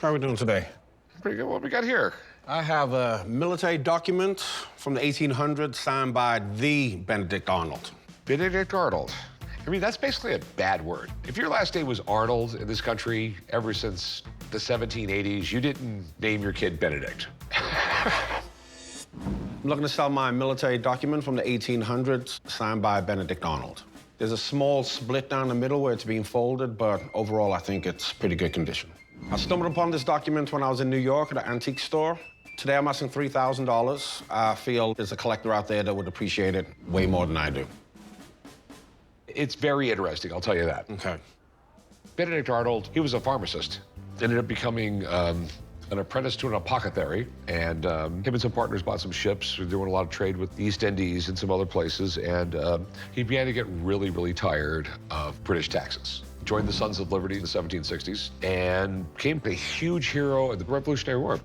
How are we doing today? Pretty good. What we got here? I have a military document from the 1800s signed by the Benedict Arnold. Benedict Arnold. I mean, that's basically a bad word. If your last name was Arnold in this country ever since the 1780s, you didn't name your kid Benedict. I'm looking to sell my military document from the 1800s signed by Benedict Arnold. There's a small split down the middle where it's being folded, but overall, I think it's pretty good condition. I stumbled upon this document when I was in New York at an antique store. Today, I'm asking $3,000. I feel there's a collector out there that would appreciate it way more than I do. It's very interesting, I'll tell you that. Okay. Benedict Arnold, he was a pharmacist. Ended up becoming an apprentice to an apothecary, and him and some partners bought some ships. They were doing a lot of trade with the East Indies and some other places, and he began to get really, really tired of British taxes. Joined the Sons of Liberty in the 1760s and became a huge hero in the Revolutionary War.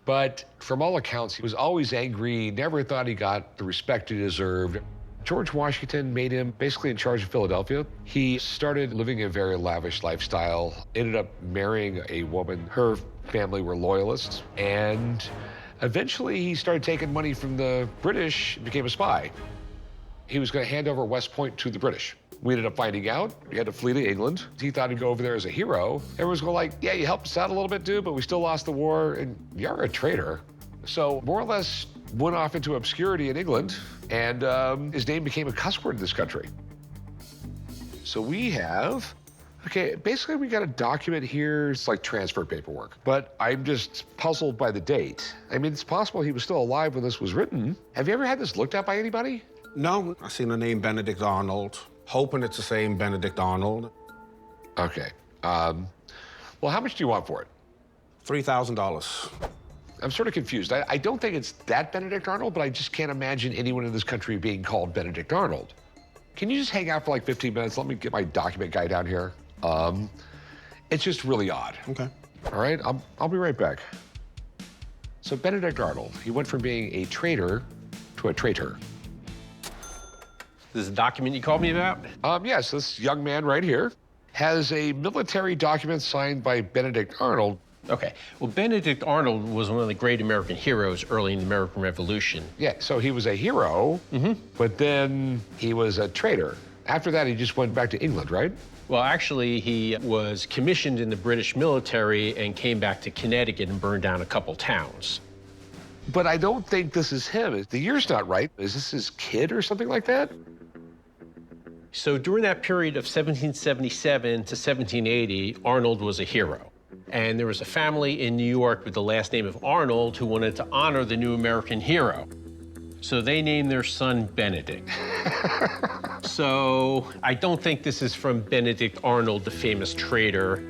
But from all accounts, he was always angry, never thought he got the respect he deserved. George Washington made him basically in charge of Philadelphia. He started living a very lavish lifestyle, ended up marrying a woman. Her family were loyalists, and eventually he started taking money from the British and became a spy. He was going to hand over West Point to the British. We ended up finding out. He had to flee to England. He thought he'd go over there as a hero. Everyone's going like, yeah, you helped us out a little bit, dude, but we still lost the war, and you're a traitor. So more or less went off into obscurity in England, and his name became a cuss word in this country. So we have, okay, basically we got a document here. It's like transfer paperwork, but I'm just puzzled by the date. I mean, it's possible he was still alive when this was written. Have you ever had this looked at by anybody? No, I seen the name Benedict Arnold, hoping it's the same Benedict Arnold. Okay. Well, how much do you want for it? $3,000. I'm sort of confused. I don't think it's that Benedict Arnold, but I just can't imagine anyone in this country being called Benedict Arnold. Can you just hang out for like 15 minutes? Let me get my document guy down here. It's just really odd. Okay. All right, I'll be right back. So Benedict Arnold, he went from being a traitor to a traitor. This is a document you called me about? Yes, this young man right here has a military document signed by Benedict Arnold. Okay. Well, Benedict Arnold was one of the great American heroes early in the American Revolution. Yeah, so he was a hero, but then he was a traitor. After that, he just went back to England, right? Well, actually, he was commissioned in the British military and came back to Connecticut and burned down a couple towns. But I don't think this is him. The year's not right. Is this his kid or something like that? So during that period of 1777 to 1780, Arnold was a hero. And there was a family in New York with the last name of Arnold who wanted to honor the new American hero. So they named their son Benedict. So I don't think this is from Benedict Arnold, the famous traitor.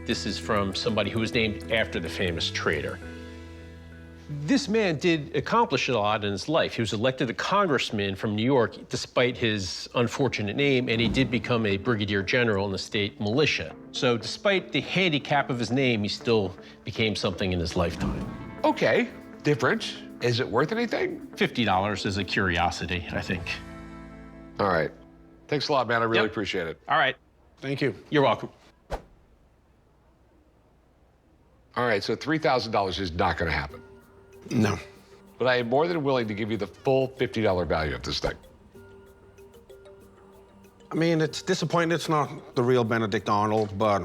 This is from somebody who was named after the famous traitor. This man did accomplish a lot in his life. He was elected a congressman from New York despite his unfortunate name, and he did become a brigadier general in the state militia. So despite the handicap of his name, he still became something in his lifetime. Okay, different. Is it worth anything? $50 is a curiosity, I think. All right. Thanks a lot, man. I really appreciate it. All right. Thank you. You're welcome. All right, so $3,000 is not going to happen. No. But I am more than willing to give you the full $50 value of this thing. I mean, it's disappointing it's not the real Benedict Arnold, but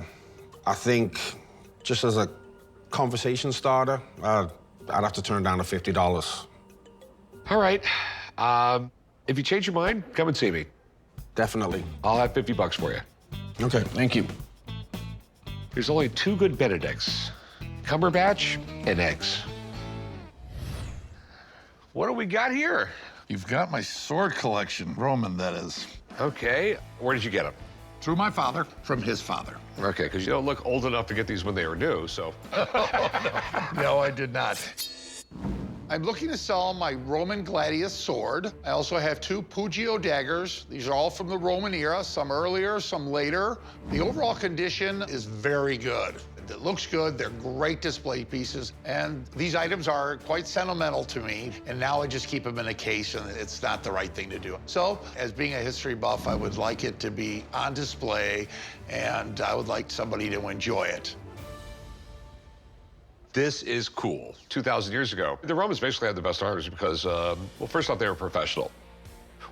I think just as a conversation starter, I'd have to turn down the $50. All right. If you change your mind, come and see me. Definitely. I'll have $50 for you. Okay, thank you. There's only two good Benedicts, Cumberbatch and eggs. What do we got here? You've got my sword collection, Roman, that is. Okay, where did you get them? Through my father, from his father. Okay, because you don't look old enough to get these when they were new, so. No, I did not. I'm looking to sell my Roman gladius sword. I also have two Pugio daggers. These are all from the Roman era, some earlier, some later. The overall condition is very good. It looks good, they're great display pieces, and these items are quite sentimental to me, and now I just keep them in a case, and it's not the right thing to do. So, as being a history buff, I would like it to be on display, and I would like somebody to enjoy it. This is cool. 2,000 years ago, the Romans basically had the best armies because, well, first off, they were professional.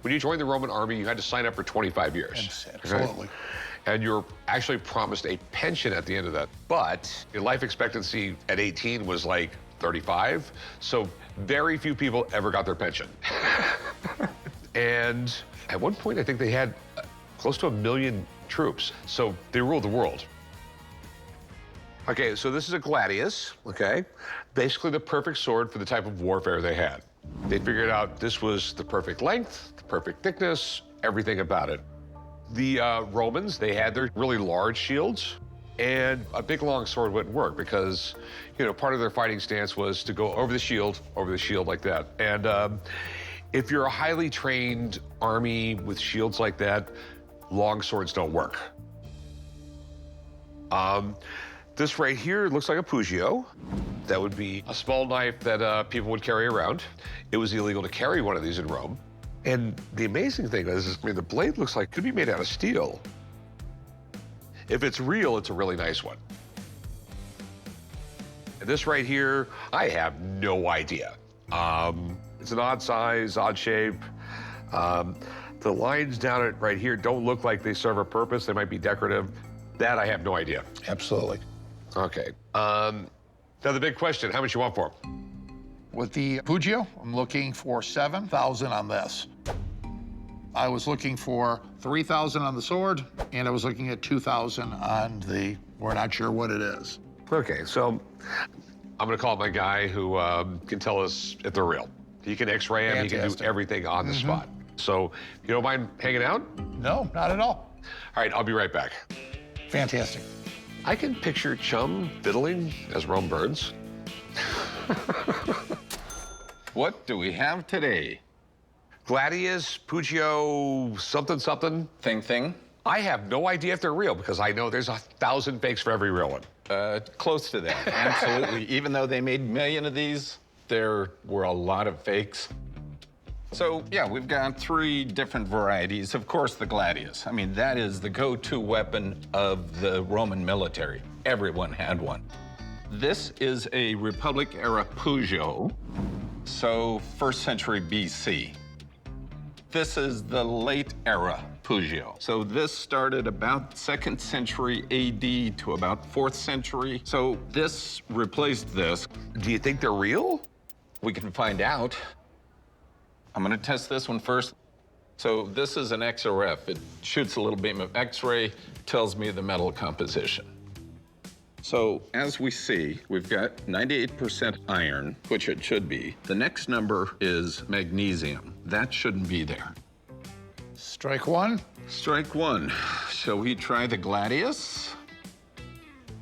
When you joined the Roman army, you had to sign up for 25 years. Absolutely. Okay? And you're actually promised a pension at the end of that. But your life expectancy at 18 was like 35. So very few people ever got their pension. And at one point, I think they had close to 1 million troops. So they ruled the world. Okay, so this is a gladius, okay? Basically the perfect sword for the type of warfare they had. They figured out this was the perfect length, the perfect thickness, everything about it. The Romans, they had their really large shields, and a big long sword wouldn't work because, you know, part of their fighting stance was to go over the shield like that. And if you're a highly trained army with shields like that, long swords don't work. This right here looks like a Pugio. That would be a small knife that people would carry around. It was illegal to carry one of these in Rome. And the amazing thing is, I mean, the blade looks like it could be made out of steel. If it's real, it's a really nice one. And this right here, I have no idea. It's an odd size, odd shape. The lines down it right here don't look like they serve a purpose. They might be decorative. That I have no idea. Absolutely. Okay. Now the big question, how much you want for them? With the Pugio, I'm looking for 7,000 on this. I was looking for 3,000 on the sword, and I was looking at 2,000 on the, we're not sure what it is. Okay, so I'm gonna call my guy who can tell us if they're real. He can X-ray them, he can do everything on the spot. So if you don't mind hanging out? No, not at all. All right, I'll be right back. Fantastic. I can picture Chum fiddling as Rome burns. What do we have today? Gladius, Pugio, something. Thing? I have no idea if they're real because I know there's 1,000 fakes for every real one. Close to that, absolutely. Even though they made 1 million of these, there were a lot of fakes. So, yeah, we've got 3 different varieties. Of course, the gladius. I mean, that is the go-to weapon of the Roman military. Everyone had one. This is a Republic-era Pugio, so 1st century BC. This is the late-era Pugio. So this started about 2nd century AD to about 4th century. So this replaced this. Do you think they're real? We can find out. I'm gonna test this one first. So this is an XRF. It shoots a little beam of X-ray, tells me the metal composition. So as we see, we've got 98% iron, which it should be. The next number is magnesium. That shouldn't be there. Strike one. Strike one. Shall we try the gladius?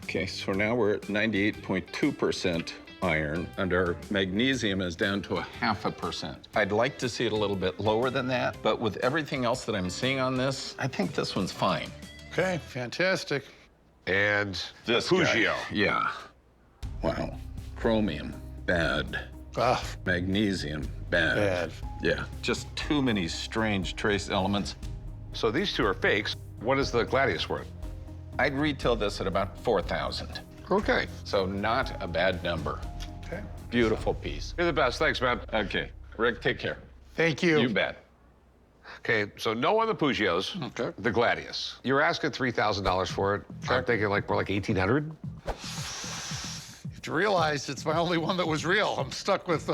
Okay, so now we're at 98.2% iron, and our magnesium is down to 0.5%. I'd like to see it a little bit lower than that, but with everything else that I'm seeing on this, I think this one's fine. Okay, fantastic. And This Pugio. guy, yeah. Wow. Chromium, bad. Ah, Magnesium, bad. bad. Yeah, just too many strange trace elements. So these 2 are fakes. What is the gladius worth? I'd retail this at about 4,000. Okay. So not a bad number. Okay. Beautiful piece. You're the best. Thanks, man. Okay, Rick, take care. Thank you. You bet. Okay, so no on the Pugios. Okay. The gladius. You're asking $3,000 for it. I'm thinking like more like 1,800. You have to realize it's my only one that was real. I'm stuck with,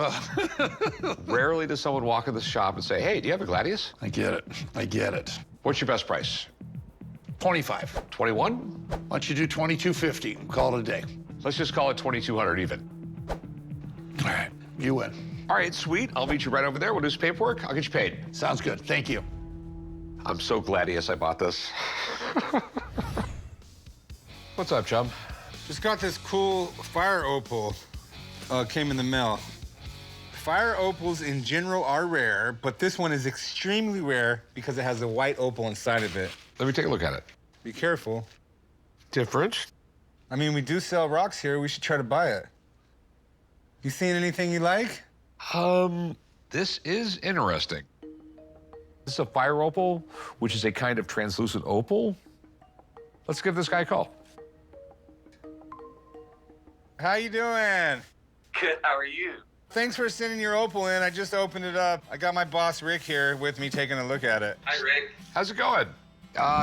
Rarely does someone walk in the shop and say, hey, do you have a gladius? I get it. I get it. What's your best price? 25. 21? Why don't you do 22.50? Call it a day. Let's just call it 2,200 even. All right, you win. All right, sweet. I'll meet you right over there. We'll do some paperwork. I'll get you paid. Sounds good. Thank you. I'm so gladius I bought this. What's up, chum? Just got this cool fire opal. Came in the mail. Fire opals in general are rare, but this one is extremely rare because it has a white opal inside of it. Let me take a look at it. Be careful. Different? I mean, we do sell rocks here. We should try to buy it. You seen anything you like? This is interesting. This is a fire opal, which is a kind of translucent opal. Let's give this guy a call. How you doing? Good, how are you? Thanks for sending your opal in. I just opened it up. I got my boss, Rick, here with me taking a look at it. Hi, Rick. How's it going?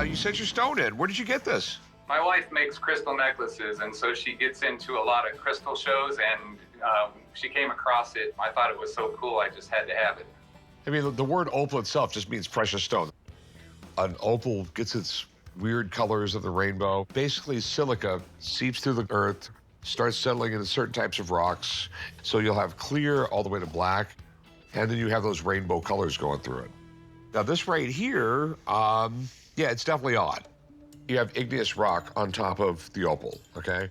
You sent your stone in. Where did you get this? My wife makes crystal necklaces, and so she gets into a lot of crystal shows, and she came across it. I thought it was so cool, I just had to have it. I mean, the word opal itself just means precious stone. An opal gets its weird colors of the rainbow. Basically, silica seeps through the earth, starts settling into certain types of rocks. So you'll have clear all the way to black, and then you have those rainbow colors going through it. Now, this right here, yeah, it's definitely odd. You have igneous rock on top of the opal, okay?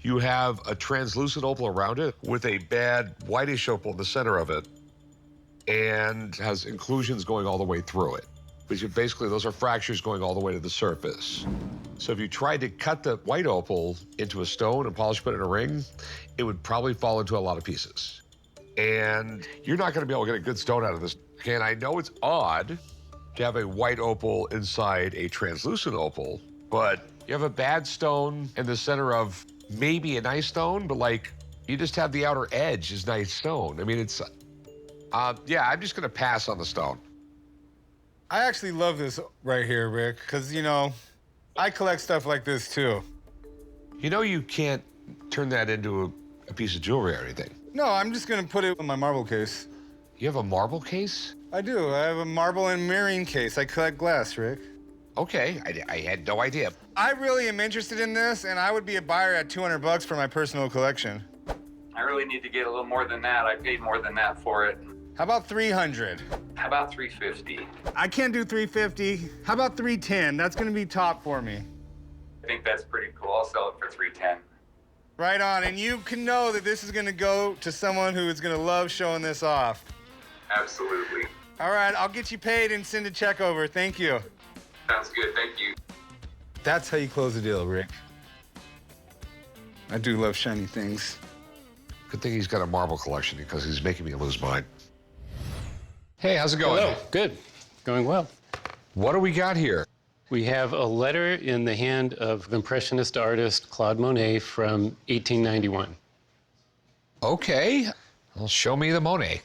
You have a translucent opal around it with a bad whitish opal in the center of it, and has inclusions going all the way through it. But basically, those are fractures going all the way to the surface. So if you tried to cut the white opal into a stone and polish it in a ring, it would probably fall into a lot of pieces. And you're not gonna be able to get a good stone out of this. Okay, and I know it's odd to have a white opal inside a translucent opal, but you have a bad stone in the center of maybe a nice stone, but like, you just have the outer edge is nice stone. I mean, it's, yeah, I'm just gonna pass on the stone. I actually love this right here, Rick, because, you know, I collect stuff like this too. You know you can't turn that into a piece of jewelry or anything. No, I'm just gonna put it in my marble case. You have a marble case? I do. I have a marble and mirroring case. I collect glass, Rick. Okay, I had no idea. I really am interested in this, and I would be a buyer at $200 for my personal collection. I really need to get a little more than that. I paid more than that for it. How about 300? How about 350? I can't do 350. How about 310? That's gonna be top for me. I think that's pretty cool. I'll sell it for 310. Right on, and you can know that this is gonna go to someone who is gonna love showing this off. Absolutely. All right, I'll get you paid and send a check over. Thank you. Sounds good, thank you. That's how you close a deal, Rick. I do love shiny things. Good thing he's got a marble collection because he's making me lose mine. Hey, how's it going? Hello, good, going well. What do we got here? We have a letter in the hand of Impressionist artist Claude Monet from 1891. Okay, well, show me the Monet.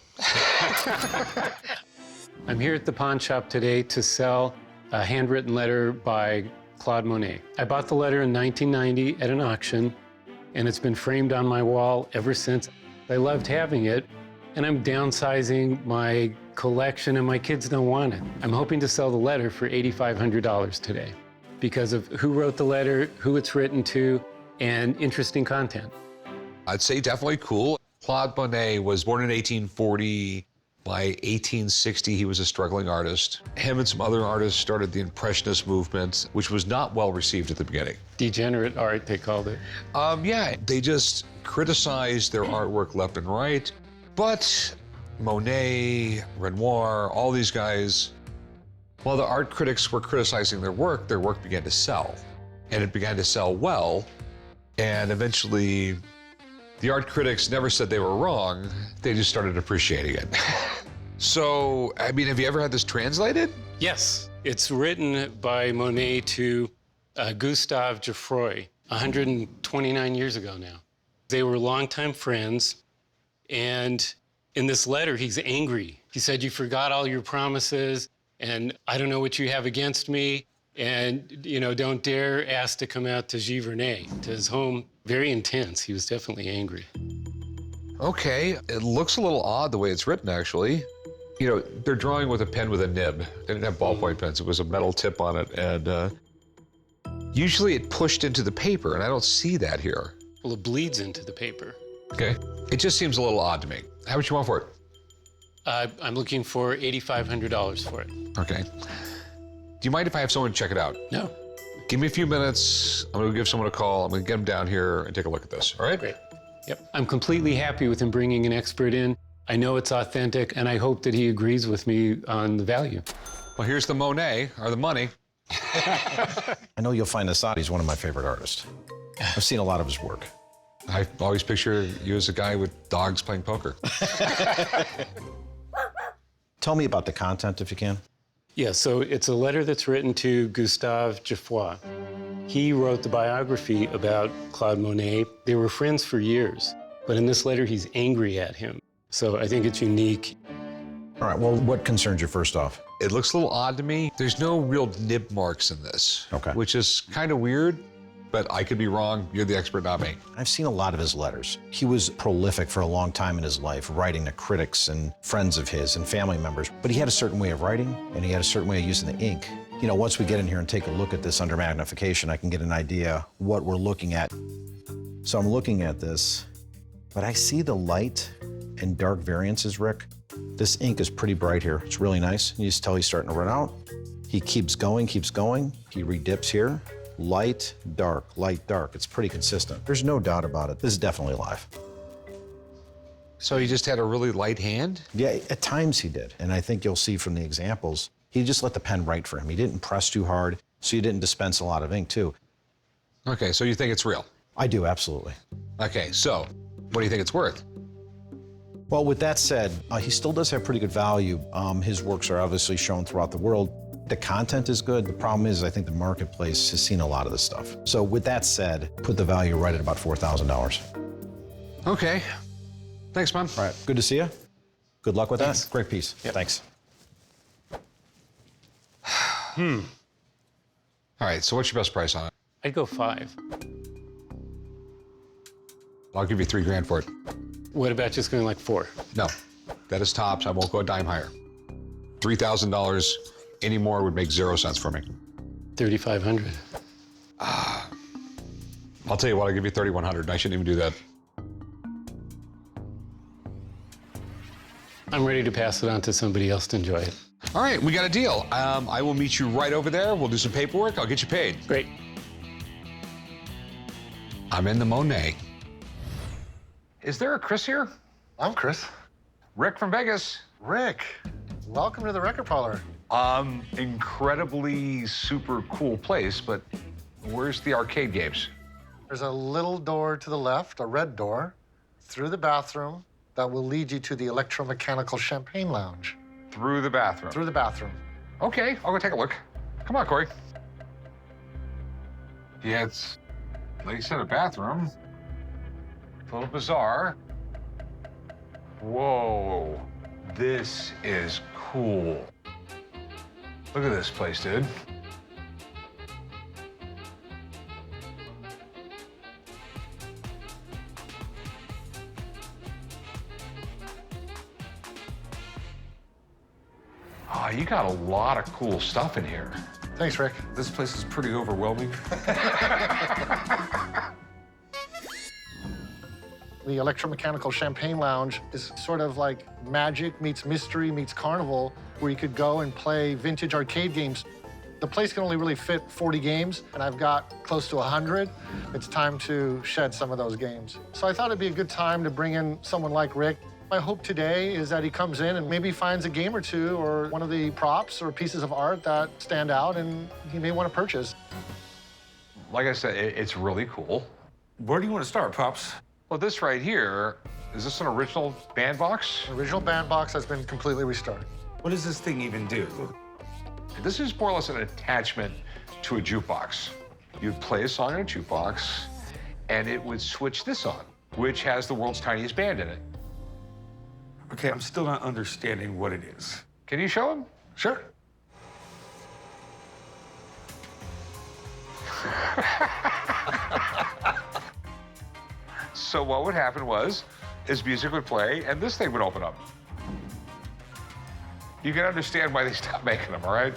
I'm here at the pawn shop today to sell a handwritten letter by Claude Monet. I bought the letter in 1990 at an auction, and it's been framed on my wall ever since. I loved having it, and I'm downsizing my collection, and my kids don't want it. I'm hoping to sell the letter for $8,500 today because of who wrote the letter, who it's written to, and interesting content. I'd say definitely cool. Claude Monet was born in 1840. By 1860, he was a struggling artist. Him and some other artists started the Impressionist movement, which was not well received at the beginning. Degenerate art, they called it. Yeah, they just criticized their artwork left and right. But Monet, Renoir, all these guys, while the art critics were criticizing their work began to sell. And it began to sell well. And eventually, the art critics never said they were wrong. They just started appreciating it. So, I mean, have you ever had this translated? Yes, it's written by Monet to Gustave Geoffroy 129 years ago now. They were longtime friends, and in this letter, he's angry. He said, "You forgot all your promises, and I don't know what you have against me, and, you know, don't dare ask to come out to Giverny, to his home." Very intense. He was definitely angry. Okay, it looks a little odd the way it's written, actually. You know, they're drawing with a pen with a nib. They didn't have ballpoint pens. It was a metal tip on it, and usually it pushed into the paper, and I don't see that here. Well, it bleeds into the paper. Okay, it just seems a little odd to me. How much you want for it? I'm looking for $8,500 for it. Okay. Do you mind if I have someone check it out? No. Give me a few minutes. I'm gonna give someone a call. I'm gonna get them down here and take a look at this, all right? Great. Yep. I'm completely happy with him bringing an expert in. I know it's authentic, and I hope that he agrees with me on the value. Well, here's the Monet, or the money. I know you'll find this odd. He's one of my favorite artists. I've seen a lot of his work. I always picture you as a guy with dogs playing poker. Tell me about the content, if you can. Yeah, so it's a letter that's written to Gustave Geoffroy. He wrote the biography about Claude Monet. They were friends for years, but in this letter, he's angry at him. So I think it's unique. All right, well, what concerns you first off? It looks a little odd to me. There's no real nib marks in this, Okay. which is kind of weird, but I could be wrong. You're the expert, not me. I've seen a lot of his letters. He was prolific for a long time in his life, writing to critics and friends of his and family members. But he had a certain way of writing, and he had a certain way of using the ink. You know, once we get in here and take a look at this under magnification, I can get an idea what we're looking at. So I'm looking at this, but I see the light and dark variances, Rick. This ink is pretty bright here. It's really nice. You just tell he's starting to run out. He keeps going, keeps going. He redips here. Light, dark, light, dark. It's pretty consistent. There's no doubt about it. This is definitely live. So he just had a really light hand? Yeah, at times he did. And I think you'll see from the examples, he just let the pen write for him. He didn't press too hard, so you didn't dispense a lot of ink too. Okay, so you think it's real? I do, absolutely. Okay, so what do you think it's worth? Well, with that said, he still does have pretty good value. His works are obviously shown throughout the world. The content is good. The problem is, I think the marketplace has seen a lot of this stuff. So with that said, put the value right at about $4,000. Okay. Thanks, man. All right, good to see you. Good luck with Thanks. that. Great piece. Yep. Thanks. All right, so what's your best price on it? I'd go 5. I'll give you $3,000 for it. What about just going like 4? No, that is tops. I won't go a dime higher. $3,000 any more would make 0 cents for me. 3,500. I'll tell you what, I'll give you 3,100. I shouldn't even do that. I'm ready to pass it on to somebody else to enjoy it. All right, we got a deal. I will meet you right over there. We'll do some paperwork. I'll get you paid. Great. I'm in the Monet. Is there a Chris here? I'm Chris. Rick from Vegas. Rick, welcome to the record parlor. Incredibly super cool place, but where's the arcade games? There's a little door to the left, a red door, through the bathroom that will lead you to the electromechanical champagne lounge. Through the bathroom. Through the bathroom. Okay, I'll go take a look. Come on, Corey. Yeah, it's, like you said, a bathroom. A little bizarre. Whoa, this is cool. Look at this place, dude. Oh, you got a lot of cool stuff in here. Thanks, Rick. This place is pretty overwhelming. The electromechanical champagne lounge is sort of like magic meets mystery meets carnival, where you could go and play vintage arcade games. The place can only really fit 40 games, and I've got close to 100. It's time to shed some of those games. So I thought it'd be a good time to bring in someone like Rick. My hope today is that he comes in and maybe finds a game or two or one of the props or pieces of art that stand out and he may want to purchase. Like I said, it's really cool. Where do you want to start, Pops? Well, this right here, is this an original bandbox? The original bandbox has been completely restored. What does this thing even do? This is more or less an attachment to a jukebox. You'd play a song in a jukebox, and it would switch this on, which has the world's tiniest band in it. Okay, I'm still not understanding what it is. Can you show him? Sure. So what would happen is music would play, and this thing would open up. You can understand why they stopped making them, all right?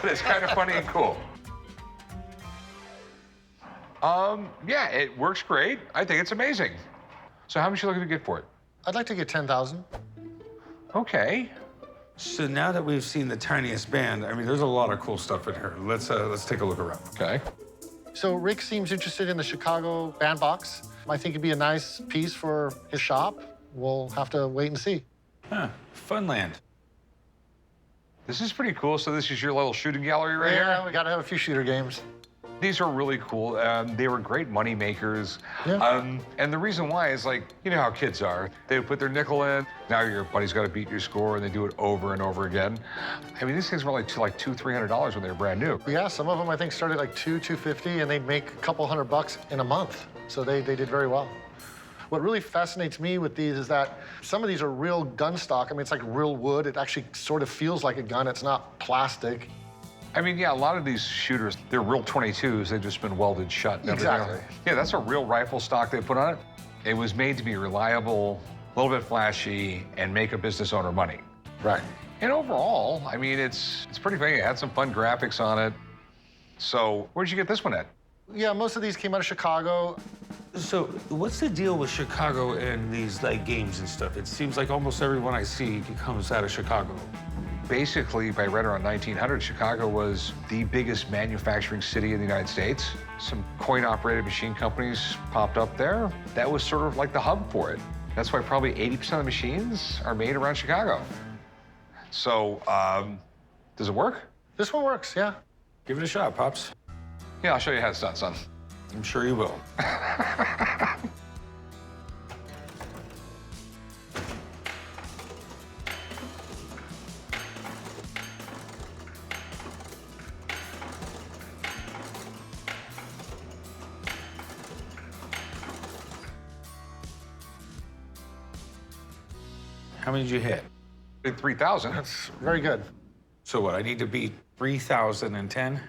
But it's kind of funny and cool. Yeah, it works great. I think it's amazing. So how much you looking to get for it? I'd like to get 10,000. Okay. So now that we've seen the tiniest band, I mean, there's a lot of cool stuff in here. Let's take a look around. Okay. So Rick seems interested in the Chicago bandbox. I think it'd be a nice piece for his shop. We'll have to wait and see. Huh, Funland. This is pretty cool. So this is your little shooting gallery right Yeah, here? we gotta have a few shooter games. These are really cool. They were great money makers. Yeah. And the reason why is like, you know how kids are. They put their nickel in, now your buddy's got to beat your score, and they do it over and over again. I mean, these things were like $200-300 when they were brand new. Yeah, some of them I think started like $250, and they'd make a couple $100 in a month. So they did very well. What really fascinates me with these is that some of these are real gun stock. I mean, it's like real wood. It actually sort of feels like a gun. It's not plastic. I mean, yeah, a lot of these shooters, they're real 22s. They've just been welded shut. And everything. Exactly. Yeah, that's a real rifle stock they put on it. It was made to be reliable, a little bit flashy, and make a business owner money. Right. And overall, I mean, it's pretty funny. It had some fun graphics on it. So where'd you get this one at? Yeah, most of these came out of Chicago. So what's the deal with Chicago and these like games and stuff? It seems like almost everyone I see comes out of Chicago. Basically, by right around 1900, Chicago was the biggest manufacturing city in the United States. Some coin-operated machine companies popped up there. That was sort of like the hub for it. That's why probably 80% of the machines are made around Chicago. So, does it work? This one works, yeah. Give it a shot, Pops. Yeah, I'll show you how it's done, son. I'm sure you will. How many did you hit? 3,000. That's very good. So what, I need to beat 3,010?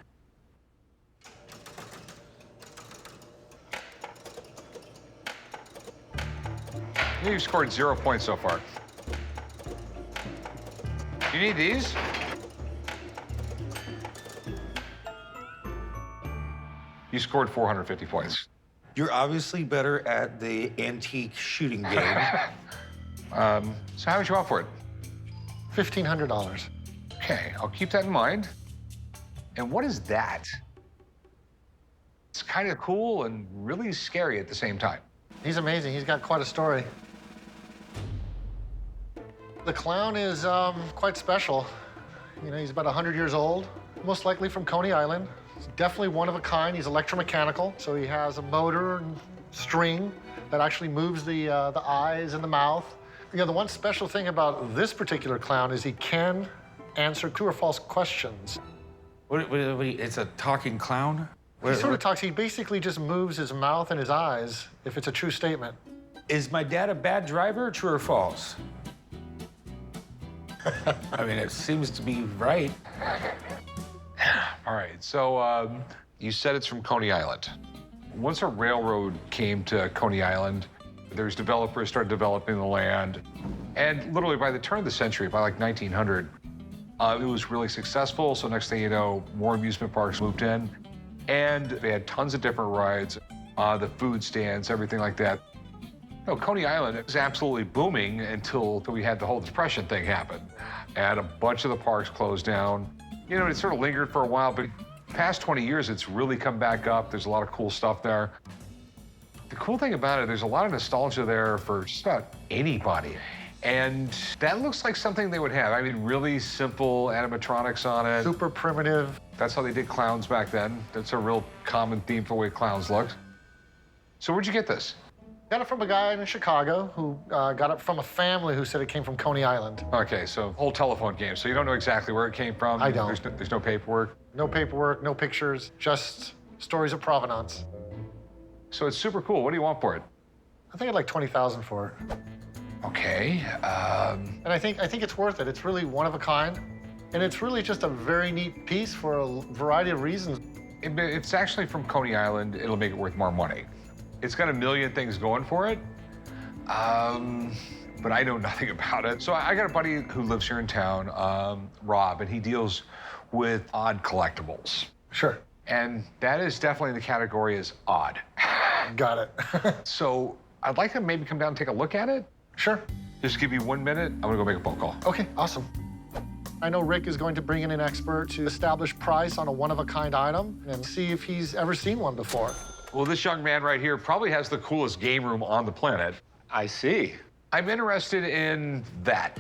You've scored 0 points so far. You need these? You scored 450 points. You're obviously better at the antique shooting game. So how much you want for it? $1,500. Okay, I'll keep that in mind. And what is that? It's kind of cool and really scary at the same time. He's amazing. He's got quite a story. The clown is quite special. You know, he's about 100 years old, most likely from Coney Island. He's definitely one of a kind. He's electromechanical, so he has a motor and string that actually moves the eyes and the mouth. You know, the one special thing about this particular clown is he can answer true or false questions. It's a talking clown? He sort of talks. He basically just moves his mouth and his eyes if it's a true statement. Is my dad a bad driver, true or false? I mean, it seems to be right. All right, so you said it's from Coney Island. Once a railroad came to Coney Island, there's developers started developing the land. And literally by the turn of the century, by like 1900, it was really successful. So next thing you know, more amusement parks moved in. And they had tons of different rides, the food stands, everything like that. No, Coney Island was absolutely booming until we had the whole Depression thing happen. And a bunch of the parks closed down. You know, it sort of lingered for a while, but past 20 years, it's really come back up. There's a lot of cool stuff there. The cool thing about it, there's a lot of nostalgia there for just about anybody. And that looks like something they would have. I mean, really simple animatronics on it. Super primitive. That's how they did clowns back then. That's a real common theme for the way clowns looked. So where'd you get this? Got it from a guy in Chicago who got it from a family who said it came from Coney Island. Okay, so whole telephone game. So you don't know exactly where it came from? I don't. There's no paperwork? No paperwork, no pictures, just stories of provenance. So it's super cool. What do you want for it? I think I'd like $20,000 for it. Okay. And I think it's worth it. It's really one of a kind. And it's really just a very neat piece for a variety of reasons. It's actually from Coney Island. It'll make it worth more money. It's got a million things going for it, but I know nothing about it. So I got a buddy who lives here in town, Rob, and he deals with odd collectibles. Sure. And that is definitely in the category as odd. Got it. So I'd like to maybe come down and take a look at it. Sure. Just give me 1 minute. I'm gonna go make a phone call. Okay, awesome. I know Rick is going to bring in an expert to establish price on a one-of-a-kind item and see if he's ever seen one before. Well, this young man right here probably has the coolest game room on the planet. I see. I'm interested in that.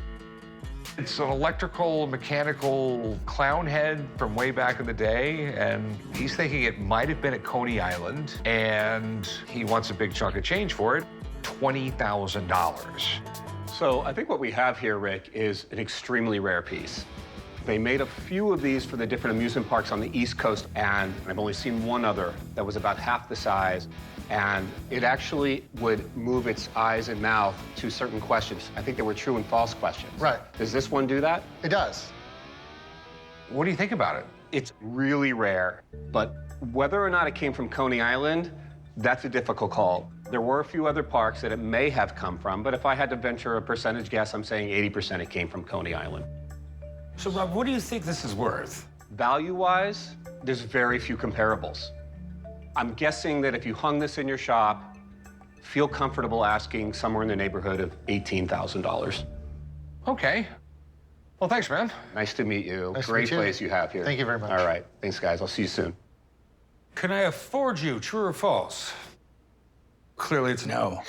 It's an electrical, mechanical clown head from way back in the day, and he's thinking it might have been at Coney Island, and he wants a big chunk of change for it, $20,000. So I think what we have here, Rick, is an extremely rare piece. They made a few of these for the different amusement parks on the East Coast, and I've only seen one other that was about half the size, and it actually would move its eyes and mouth to certain questions. I think they were true and false questions. Right. Does this one do that? It does. What do you think about it? It's really rare, but whether or not it came from Coney Island, that's a difficult call. There were a few other parks that it may have come from, but if I had to venture a percentage guess, I'm saying 80% it came from Coney Island. So, Rob, what do you think this is worth? Value-wise, there's very few comparables. I'm guessing that if you hung this in your shop, feel comfortable asking somewhere in the neighborhood of $18,000. Okay. Well, thanks, man. Nice to meet you. Nice to Great meet you. place you have here. Thank you very much. All right. Thanks, guys. I'll see you soon. Can I afford you, true or false? Clearly it's no.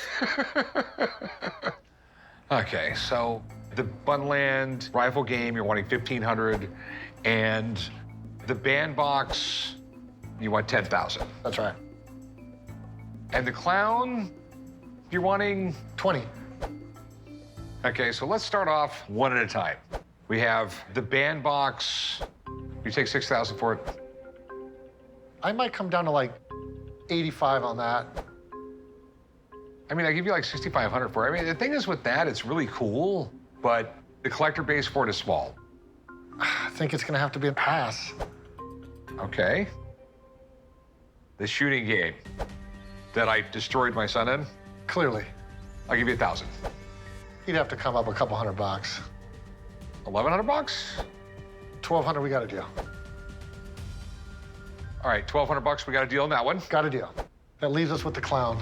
Okay, so the Bunland rifle game, you're wanting $1,500, and the bandbox, you want $10,000. That's right. And the clown, you're wanting 20. Okay, so let's start off one at a time. We have the bandbox. You take $6,000 for it. I might come down to like 85 on that. I mean, I give you like $6,500 for it. I mean, the thing is with that, it's really cool, but the collector base for it is small. I think it's gonna have to be a pass. Okay. The shooting game that I destroyed my son in, Clearly. I'll give you $1,000. You'd have to come up a couple $100. $1,100? 1,200, we got a deal. All right, $1,200, we got a deal on that one. Got a deal. That leaves us with the clown.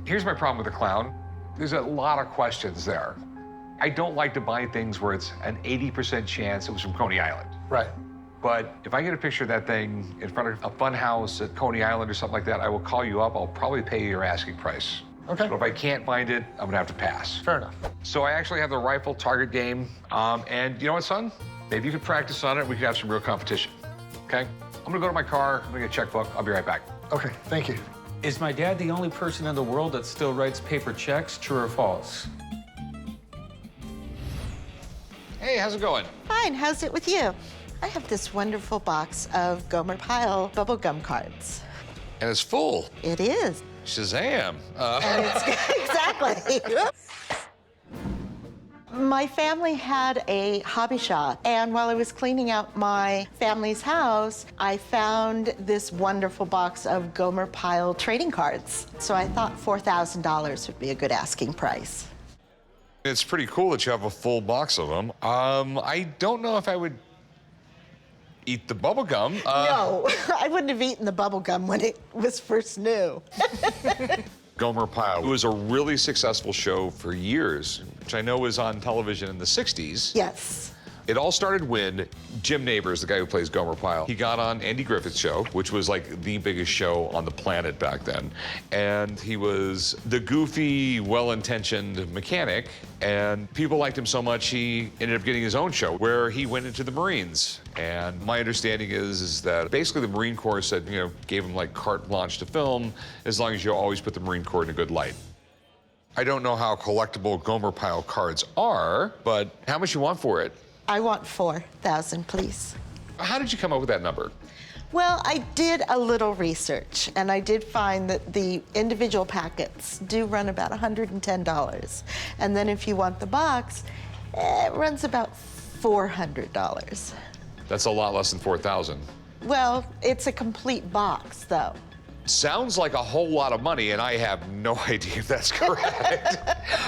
Here's my problem with the clown. There's a lot of questions there. I don't like to buy things where it's an 80% chance it was from Coney Island. Right. But if I get a picture of that thing in front of a fun house at Coney Island or something like that, I will call you up. I'll probably pay you your asking price. Okay. But if I can't find it, I'm gonna have to pass. Fair enough. So I actually have the rifle target game. And you know what, son? Maybe you could practice on it. We could have some real competition. Okay? I'm gonna go to my car. I'm gonna get a checkbook. I'll be right back. Okay, thank you. Is my dad the only person in the world that still writes paper checks, true or false? Hey, how's it going? Fine, how's it with you? I have this wonderful box of Gomer Pyle bubblegum cards. And it's full. It is. Shazam. And it's, exactly. My family had a hobby shop, and while I was cleaning out my family's house, I found this wonderful box of Gomer Pyle trading cards. So I thought $4,000 would be a good asking price. It's pretty cool that you have a full box of them. I don't know if I would eat the bubble gum. No, I wouldn't have eaten the bubble gum when it was first new. Gomer Pyle. It was a really successful show for years, which I know was on television in the 60s. Yes. It all started when Jim Nabors, the guy who plays Gomer Pyle, he got on Andy Griffith's show, which was like the biggest show on the planet back then. And he was the goofy, well-intentioned mechanic. And people liked him so much, he ended up getting his own show where he went into the Marines. And my understanding is that basically the Marine Corps said, you know, gave him like carte blanche to film as long as you always put the Marine Corps in a good light. I don't know how collectible Gomer Pyle cards are, but how much you want for it? I want $4,000, please. How did you come up with that number? Well, I did a little research, and I did find that the individual packets do run about $110. And then if you want the box, it runs about $400. That's a lot less than 4,000. Well, it's a complete box, though. Sounds like a whole lot of money, and I have no idea if that's correct.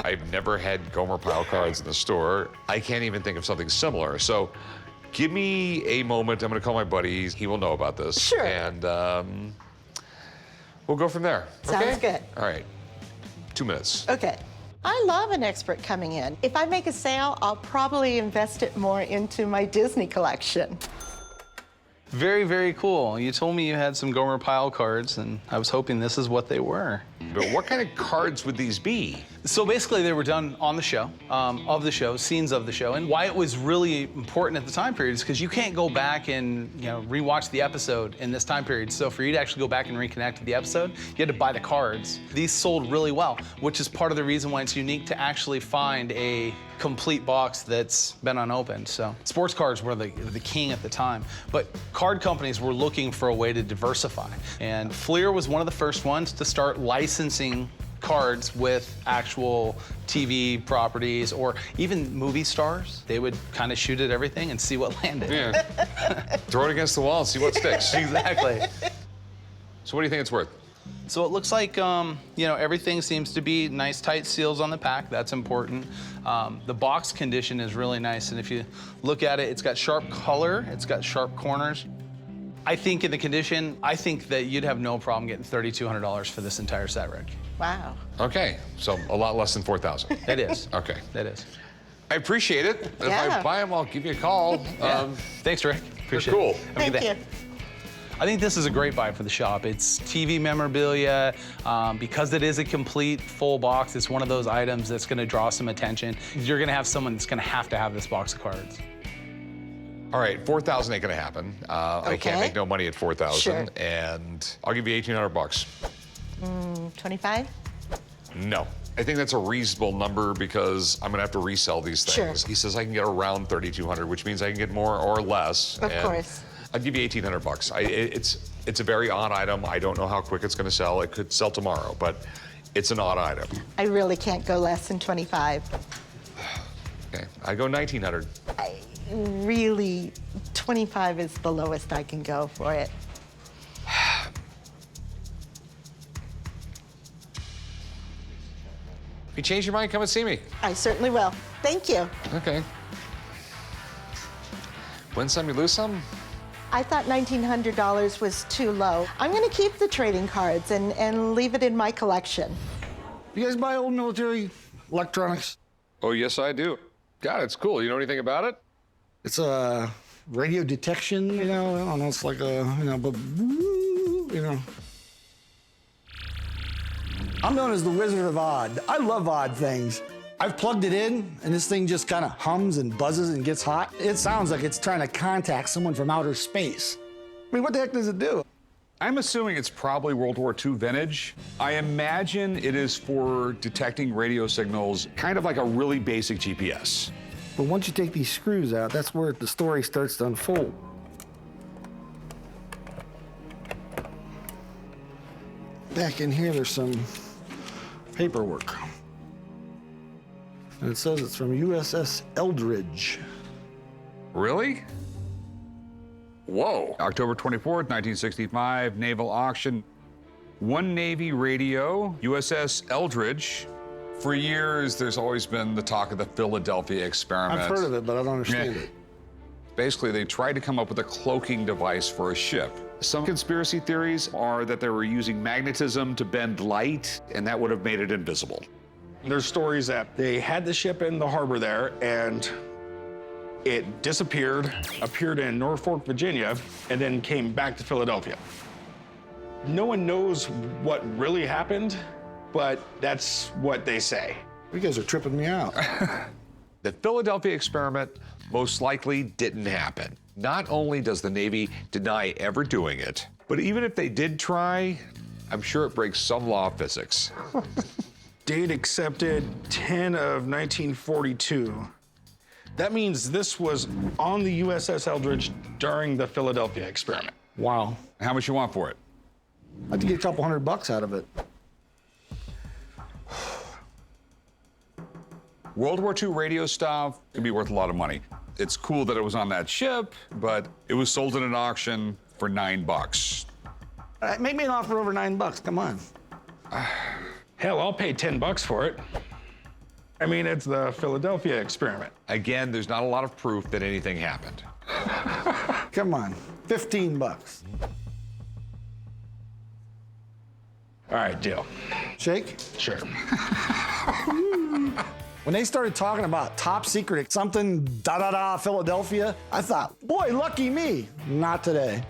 I've never had Gomer Pyle cards in the store. I can't even think of something similar. So give me a moment. I'm going to call my buddy. He will know about this. Sure. And we'll go from there. Sounds okay? good. All right. 2 minutes. Okay. I love an expert coming in. If I make a sale, I'll probably invest it more into my Disney collection. Very, very cool. You told me you had some Gomer Pyle cards, and I was hoping this is what they were. but what kind of cards would these be? So basically, they were done on the show, of the show, scenes of the show. And why it was really important at the time period is because you can't go back and rewatch the episode in this time period. So for you to actually go back and reconnect with the episode, you had to buy the cards. These sold really well, which is part of the reason why it's unique to actually find a complete box that's been unopened. So sports cards were the king at the time, but card companies were looking for a way to diversify. And Fleer was one of the first ones to start licensing cards with actual TV properties or even movie stars. They would kind of shoot at everything and see what landed. Yeah. Throw it against the wall and see what sticks. Exactly. So what do you think it's worth? So it looks like, everything seems to be nice, tight seals on the pack. That's important. The box condition is really nice. And if you look at it, it's got sharp color. It's got sharp corners. I think in the condition, I think that you'd have no problem getting $3,200 for this entire set, Rick. Wow. Okay, so a lot less than 4,000. It is. Okay. It is. I appreciate it. If Yeah. I buy them, I'll give you a call. Yeah. Thanks, Rick. Appreciate cool. it. Have a good Thank day. you. I think this is a great buy for the shop. It's TV memorabilia. Because it is a complete full box, it's one of those items that's gonna draw some attention. You're gonna have someone that's gonna have to have this box of cards. All right, 4,000 ain't gonna happen. I can't Okay. make no money at 4,000, Sure. and I'll give you 1,800 bucks. 25? No. I think that's a reasonable number because I'm gonna have to resell these things. Sure. He says I can get around 3,200, which means I can get more or less. Of and course. I'll give you 1,800 bucks. It's a very odd item. I don't know how quick it's gonna sell. It could sell tomorrow, but it's an odd item. I really can't go less than 25. Okay, I go 1,900. Really, 25 is the lowest I can go for it. If you change your mind, come and see me. I certainly will. Thank you. Okay. Win some, you lose some? I thought $1,900 was too low. I'm gonna keep the trading cards and leave it in my collection. You guys buy old military electronics? Oh, yes, I do. God, it's cool. You know anything about it? It's a radio detection, I don't know, it's like I'm known as the Wizard of Odd. I love odd things. I've plugged it in, and this thing just kind of hums and buzzes and gets hot. It sounds like it's trying to contact someone from outer space. I mean, what the heck does it do? I'm assuming it's probably World War II vintage. I imagine it is for detecting radio signals, kind of like a really basic GPS. But once you take these screws out, that's where the story starts to unfold. Back in here, there's some paperwork. And it says it's from USS Eldridge. Really? Whoa. October 24th, 1965, naval auction. One Navy radio, USS Eldridge. For years, there's always been the talk of the Philadelphia experiment. I've heard of it, but I don't understand it. Basically, they tried to come up with a cloaking device for a ship. Some conspiracy theories are that they were using magnetism to bend light, and that would have made it invisible. There's stories that they had the ship in the harbor there, and it disappeared, appeared in Norfolk, Virginia, and then came back to Philadelphia. No one knows what really happened, but that's what they say. You guys are tripping me out. The Philadelphia experiment most likely didn't happen. Not only does the Navy deny ever doing it, but even if they did try, I'm sure it breaks some law of physics. Date accepted 10 of 1942. That means this was on the USS Eldridge during the Philadelphia experiment. Wow. How much you want for it? I'd get a couple $100 out of it. World War II radio stuff could be worth a lot of money. It's cool that it was on that ship, but it was sold in an auction for $9. Make me an offer over $9, come on. Hell, I'll pay 10 bucks for it. I mean, it's the Philadelphia experiment. Again, there's not a lot of proof that anything happened. Come on, 15 bucks. All right, deal. Shake? Sure. When they started talking about top secret something, da-da-da, Philadelphia, I thought, boy, lucky me. Not today.